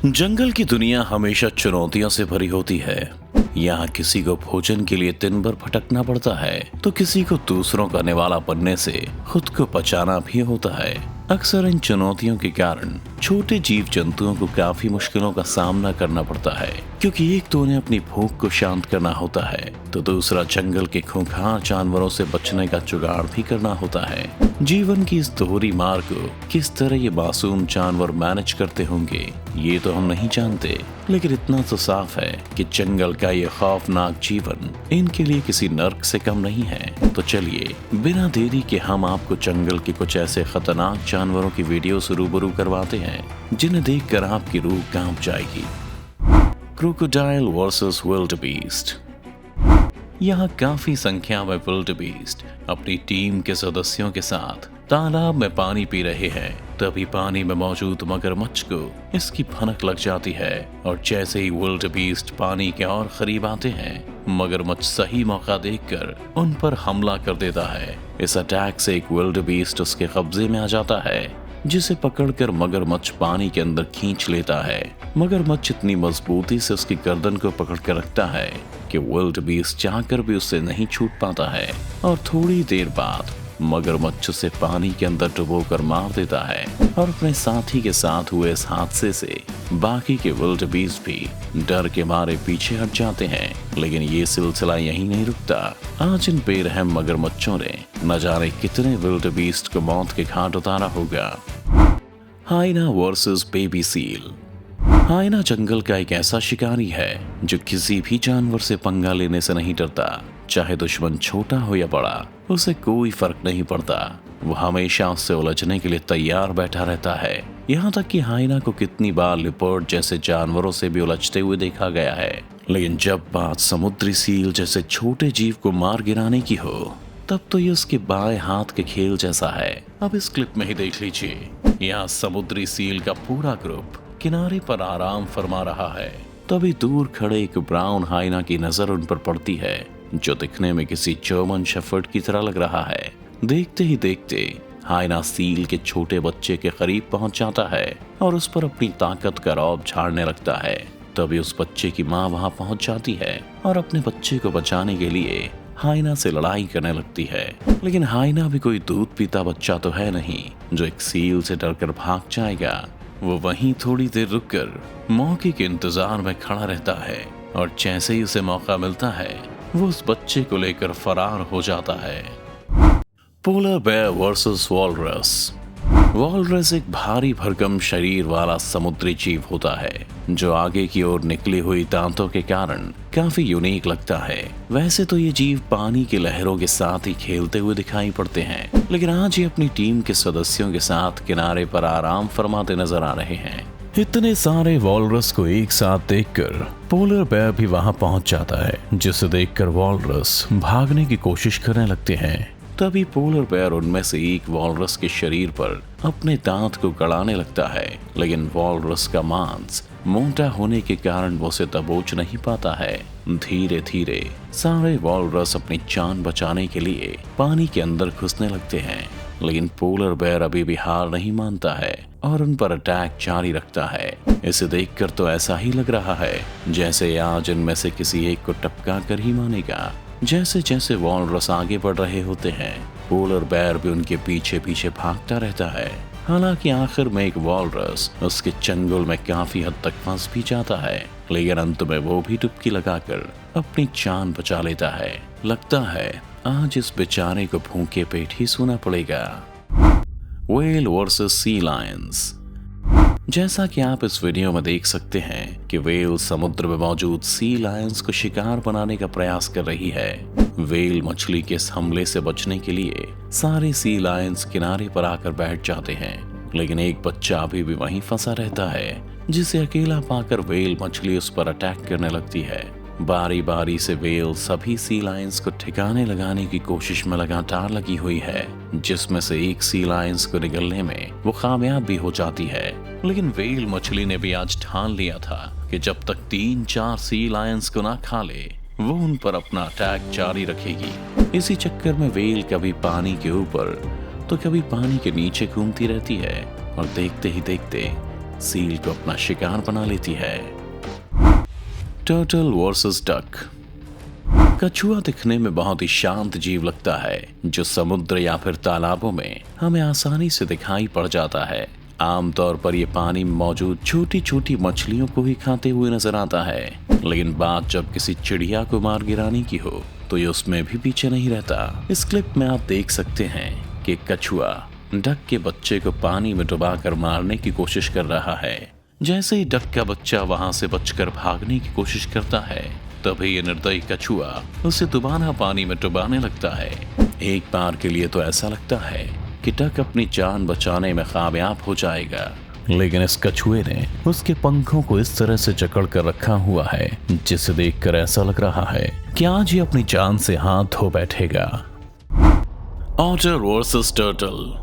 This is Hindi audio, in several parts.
जंगल की दुनिया हमेशा चुनौतियों से भरी होती है। यहाँ किसी को भोजन के लिए दिन भर भटकना पड़ता है तो किसी को दूसरों का निवाला बनने से खुद को बचाना भी होता है। अक्सर इन चुनौतियों के कारण छोटे जीव जंतुओं को काफी मुश्किलों का सामना करना पड़ता है, क्योंकि एक तो उन्हें अपनी भूख को शांत करना होता है तो दूसरा जंगल के खूंखार जानवरों से बचने का जुगाड़ भी करना होता है। जीवन की इस दोहरी मार को किस तरह ये मासूम जानवर मैनेज करते होंगे ये तो हम नहीं जानते, लेकिन इतना तो साफ है कि जंगल का ये खौफनाक जीवन इनके लिए किसी नर्क से कम नहीं है। तो चलिए बिना देरी के हम आपको जंगल के कुछ ऐसे खतरनाक जानवरों की वीडियो से रूबरू करवाते हैं जिन्हें देखकर आपकी रूह कांप जाएगी। Crocodile versus wildebeest. यहाँ काफी संख्या में विल्डबीस्ट अपनी टीम के सदस्यों के साथ तालाब में पानी पी रहे हैं। तभी पानी में मौजूद मगरमच्छ को इसकी भनक लग जाती है और जैसे ही विल्डबीस्ट पानी के और करीब आते हैं, मगरमच्छ सही मौका देखकर उन पर हमला कर देता है। इस अटैक से एक विल्डबीस्ट उसके कब्जे में आ जाता है, जिसे पकड़कर मगरमच्छ पानी के अंदर खींच लेता है। मगरमच्छ इतनी मजबूती से उसकी गर्दन को पकड़ कर रखता है कि विल्डबीस्ट चाहकर भी उससे नहीं छूट पाता है और थोड़ी देर बाद मगरमच्छ उसे पानी के अंदर डुबोकर मार देता है। और अपने साथी के साथ हुए इस हादसे से बाकी के विल्डबीस्ट भी डर के मारे पीछे हट जाते हैं। लेकिन ये सिलसिला यहीं नहीं रुकता। आज इन बेरहम मगरमच्छों ने न जाने कितने विल्डबीस्ट को मौत के घाट उतारा होगा। हाइना वर्सेस बेबी सील। हाइना जंगल का एक ऐसा शिकारी है जो किसी भी जानवर से पंगा लेने से नहीं डरता। चाहे दुश्मन छोटा हो या बड़ा, उसे कोई फर्क नहीं पड़ता। वो हमेशा उससे उलझने के लिए तैयार बैठा रहता है। यहाँ तक कि हाइना को कितनी बार लिपर्ड जैसे जानवरों से भी उलझते हुए देखा गया है। लेकिन जब बात समुद्री सील जैसे छोटे जीव को मार गिराने की हो, तब तो ये उसके बाएं हाथ के खेल जैसा है। अब इस क्लिप में ही देख लीजिए। यहाँ समुद्री सील का पूरा ग्रुप किनारे पर आराम फरमा रहा है। तभी दूर खड़े एक ब्राउन हाइना की नजर उन पर पड़ती है, जो दिखने में किसी जर्मन शेफर्ड की तरह लग रहा है। देखते ही देखते हाइना सील के छोटे बच्चे के करीब पहुंच जाता है और उस पर अपनी ताकत का रौब झाड़ने लगता है। तभी उस बच्चे की माँ वहां पहुंच जाती है और अपने बच्चे को बचाने के लिए हाइना से लड़ाई करने लगती है। लेकिन हाइना भी कोई दूध पीता बच्चा तो है नहीं जो एक सील से डरकर भाग जाएगा। वो वहीं थोड़ी देर रुककर मौके के इंतजार में खड़ा रहता है और जैसे ही उसे मौका मिलता है वो उस बच्चे को लेकर फरार हो जाता है। Polar bear versus walrus. Walrus एक भारी भरकम शरीर वाला समुद्री जीव होता है जो आगे की ओर निकली हुई दांतों के कारण काफी यूनिक लगता है। वैसे तो ये जीव पानी की लहरों के साथ ही खेलते हुए दिखाई पड़ते हैं, लेकिन आज ये अपनी टीम के सदस्यों के साथ किनारे पर आराम फरमाते नजर आ रहे हैं। इतने सारे वॉलरस को एक साथ देखकर पोलर बेयर भी वहां पहुंच जाता है, जिसे देखकर वॉलरस भागने की कोशिश करने लगते हैं। तभी पोलर बेयर उनमें से एक वॉलरस के शरीर पर अपने दांत को गड़ाने लगता है, लेकिन वॉलरस का मांस मोटा होने के कारण वो उसे दबोच नहीं पाता है। धीरे धीरे सारे वॉलरस अपनी जान बचाने के लिए पानी के अंदर घुसने लगते हैं, लेकिन पोलर बेयर अभी भी हार नहीं मानता है और उन पर अटैक जारी रखता है। इसे देखकर तो ऐसा ही लग रहा है जैसे आज इनमें से किसी एक को टपका कर ही मानेगा। जैसे जैसे वॉलरस आगे बढ़ रहे होते हैं, पोलर बेयर भी उनके पीछे पीछे भागता रहता है। हालांकि आखिर में एक वॉलरस उसके चंगुल में काफी हद तक फंस भी जाता है, लेकिन अंत में वो भी डुबकी लगाकर अपनी जान बचा लेता है। लगता है आज इस बेचारे को भूखे पेट ही सोना पड़ेगा। Whale versus sea lions. जैसा कि आप इस वीडियो में देख सकते हैं कि व्हेल समुद्र में मौजूद सी लायंस को शिकार बनाने का प्रयास कर रही है। व्हेल मछली के इस हमले से बचने के लिए सारे सी लायंस किनारे पर आकर बैठ जाते हैं, लेकिन एक बच्चा अभी भी वहीं फंसा रहता है, जिसे अकेला पाकर व्हेल मछली उस पर अटैक करने लगती है। बारी बारी से व्हेल सभी सी लायंस को ठिकाने लगाने की कोशिश में लगातार लगी हुई है, जिसमें से एक सी लायंस को निगलने में वो कामयाब भी हो जाती है। लेकिन व्हेल मछली ने भी आज ठान लिया था कि जब तक 3-4 सी लायंस को ना खा ले वो उन पर अपना अटैक जारी रखेगी। इसी चक्कर में व्हेल कभी पानी के ऊपर तो कभी पानी के नीचे घूमती रहती है और देखते ही देखते सील को अपना शिकार बना लेती है। Turtle versus duck. कछुआ दिखने में बहुत ही शांत जीव लगता है जो समुद्र या फिर तालाबों में हमें आसानी से दिखाई पड़ जाता है। आमतौर पर ये पानी में मौजूद छोटी छोटी मछलियों को ही खाते हुए नजर आता है, लेकिन बात जब किसी चिड़िया को मार गिराने की हो तो ये उसमें भी पीछे नहीं रहता। इस क्लिप में आप देख सकते हैं कि कछुआ डक के बच्चे को पानी में डुबाकर मारने की कोशिश कर रहा है। जैसे ही डक का बच्चा वहां से बचकर भागने की कोशिश करता है, तभी ये निर्दयी कछुआ उसे दोबारा पानी में डुबाने लगता है। एक बार के लिए तो ऐसा लगता है कि डक अपनी जान बचाने में कामयाब हो जाएगा, लेकिन इस कछुए ने उसके पंखों को इस तरह से जकड़ कर रखा हुआ है जिसे देखकर ऐसा लग रहा है कि आज ये अपनी जान से हाथ धो बैठेगा। Otter versus turtle.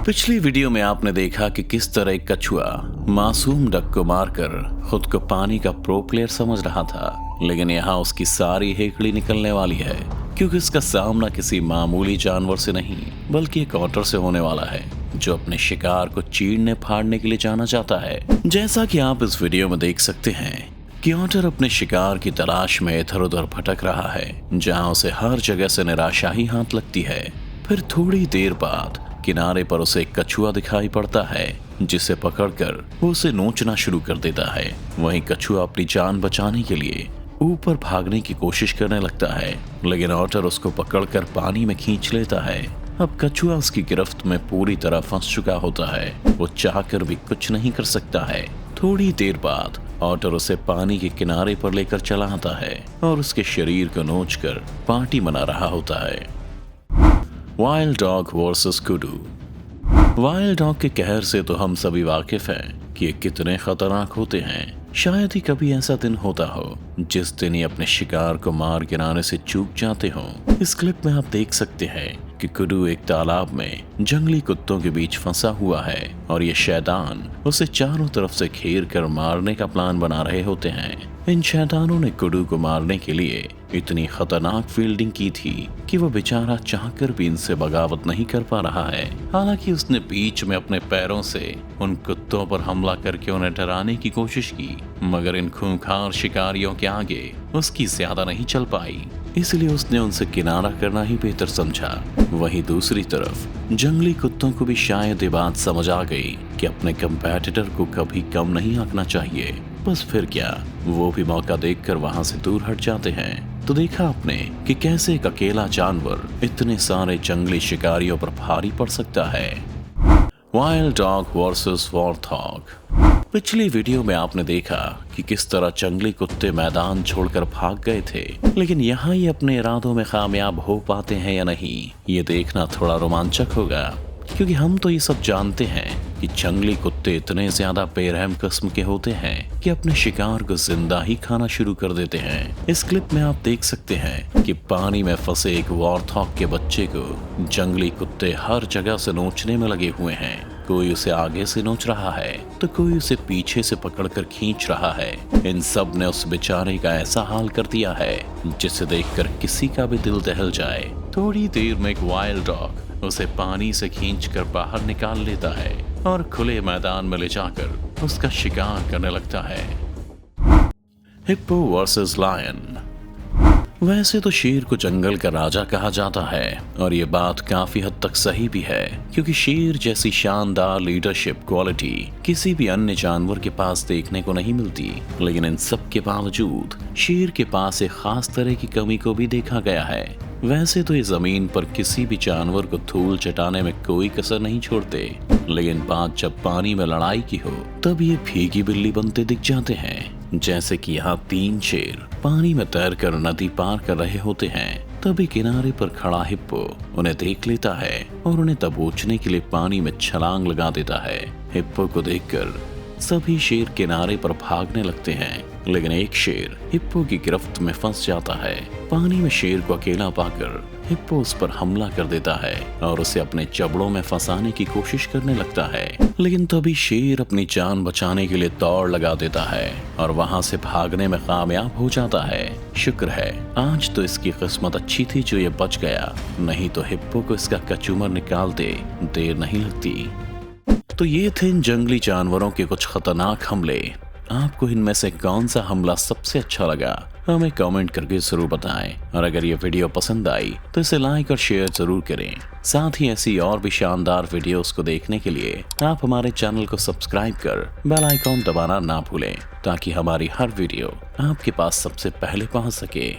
पिछली वीडियो में आपने देखा कि किस तरह एक कछुआ मासूम डक को मारकर खुद को पानी का प्रो प्लेयर समझ रहा था, लेकिन यहाँ उसकी सारी हेकड़ी निकलने वाली है क्योंकि इसका सामना किसी मामूली जानवर से नहीं बल्कि एक ऑटर से होने वाला है जो अपने शिकार को चीरने फाड़ने के लिए जाना जाता है। जैसा कि आप इस वीडियो में देख सकते हैं कि ऑटर अपने शिकार की तलाश में इधर उधर भटक रहा है, जहाँ उसे हर जगह से निराशा ही हाथ लगती है। फिर थोड़ी देर बाद किनारे पर उसे एक कछुआ दिखाई पड़ता है जिसे पकड़कर वो उसे नोचना शुरू कर देता है। वहीं कछुआ अपनी जान बचाने के लिए ऊपर भागने की कोशिश करने लगता है, लेकिन ऑटर उसको पकड़कर पानी में खींच लेता है। अब कछुआ उसकी गिरफ्त में पूरी तरह फंस चुका होता है। वो चाहकर भी कुछ नहीं कर सकता है। थोड़ी देर बाद ऑटर उसे पानी के किनारे पर लेकर चला आता है और उसके शरीर को नोचकर पार्टी मना रहा होता है। वाइल्ड डॉग वर्सेस कुडू। वाइल्ड डॉग के कहर से तो हम सभी वाकिफ हैं कि ये कितने खतरनाक होते हैं। शायद ही कभी ऐसा दिन होता हो जिस दिन ये अपने शिकार को मार गिराने से चूक जाते हों। इस क्लिप में आप देख सकते हैं कि कुडू एक तालाब में जंगली कुत्तों के बीच फंसा हुआ है और ये शैतान उसे चारों तरफ से घेर कर मारने का प्लान बना रहे होते हैं। इन शैतानों ने कुडू को मारने के लिए इतनी खतरनाक फील्डिंग की थी कि वो बेचारा चाहकर भी इनसे बगावत नहीं कर पा रहा है। हालांकि उसने बीच में अपने पैरों से उन कुत्तों पर हमला करके उन्हें डराने की कोशिश की, मगर इन खूंखार शिकारियों के आगे उसकी ज्यादा नहीं चल पाई, इसलिए उसने उनसे किनारा करना ही बेहतर समझा। वहीं दूसरी तरफ जंगली कुत्तों को भी शायद ये बात समझ आ गई कि अपने कंपेटिटर को कभी कम नहीं आंकना चाहिए। बस फिर क्या, वो भी मौका देखकर वहां से दूर हट जाते हैं। तो देखा आपने कि कैसे एक अकेला जानवर इतने सारे जंगली शिकारियों पर भारी पड़ सकता है। Wild dog versus warthog. पिछली वीडियो में आपने देखा कि किस तरह जंगली कुत्ते मैदान छोड़कर भाग गए थे, लेकिन यहाँ ये अपने इरादों में कामयाब हो पाते हैं या नहीं, ये देखना थोड़ा रोमांचक होगा, क्योंकि हम तो ये सब जानते हैं कि जंगली कुत्ते इतने ज्यादा बेरहम किस्म के होते हैं कि अपने शिकार को जिंदा ही खाना शुरू कर देते हैं। इस क्लिप में आप देख सकते हैं कि पानी में फंसे एक वॉरथॉग के बच्चे को जंगली कुत्ते हर जगह से नोचने में लगे हुए हैं। कोई उसे आगे से नोच रहा है तो कोई उसे पीछे से पकड़कर खींच रहा है। इन सब ने उस बेचारे का ऐसा हाल कर दिया है जिसे देखकर किसी का भी दिल दहल जाए। थोड़ी देर में एक वाइल्ड डॉग उसे पानी से खींचकर बाहर निकाल लेता है और खुले मैदान में ले जाकर उसका शिकार करने लगता है। Hippo versus lion. वैसे तो शेर को जंगल का राजा कहा जाता है और ये बात काफी हद तक सही भी है, क्योंकि शेर जैसी शानदार लीडरशिप क्वालिटी किसी भी अन्य जानवर के पास देखने को नहीं मिलती। लेकिन इन सब के बावजूद शेर के पास एक खास तरह की कमी को भी देखा गया है। वैसे तो ये जमीन पर किसी भी जानवर को धूल चटाने में कोई कसर नहीं छोड़ते, लेकिन बात जब पानी में लड़ाई की हो तब ये भीगी बिल्ली बनते दिख जाते हैं। जैसे कि यहाँ 3 शेर पानी में तैरकर नदी पार कर रहे होते हैं, तभी किनारे पर खड़ा हिप्पो उन्हें देख लेता है और उन्हें दबोचने के लिए पानी में छलांग लगा देता है। हिप्पो को देखकर सभी शेर किनारे पर भागने लगते हैं, लेकिन एक शेर हिप्पो की गिरफ्त में फंस जाता है। पानी में शेर को अकेला पाकर हिप्पो उस पर हमला कर देता है और उसे अपने जबड़ों में फंसाने की कोशिश करने लगता है, लेकिन तभी शेर अपनी जान बचाने के लिए दौड़ लगा देता है और वहां से भागने में कामयाब हो जाता है। शुक्र है आज तो इसकी किस्मत अच्छी थी जो ये बच गया, नहीं तो हिप्पो को इसका कचूमर निकालते देर नहीं लगती। तो ये थे इन जंगली जानवरों के कुछ खतरनाक हमले। आपको इनमें से कौन सा हमला सबसे अच्छा लगा हमें कमेंट करके जरूर बताएं। और अगर ये वीडियो पसंद आई तो इसे लाइक और शेयर जरूर करें। साथ ही ऐसी और भी शानदार वीडियोस को देखने के लिए आप हमारे चैनल को सब्सक्राइब कर बेल आइकॉन दबाना ना भूलें, ताकि हमारी हर वीडियो आपके पास सबसे पहले पहुंच सके।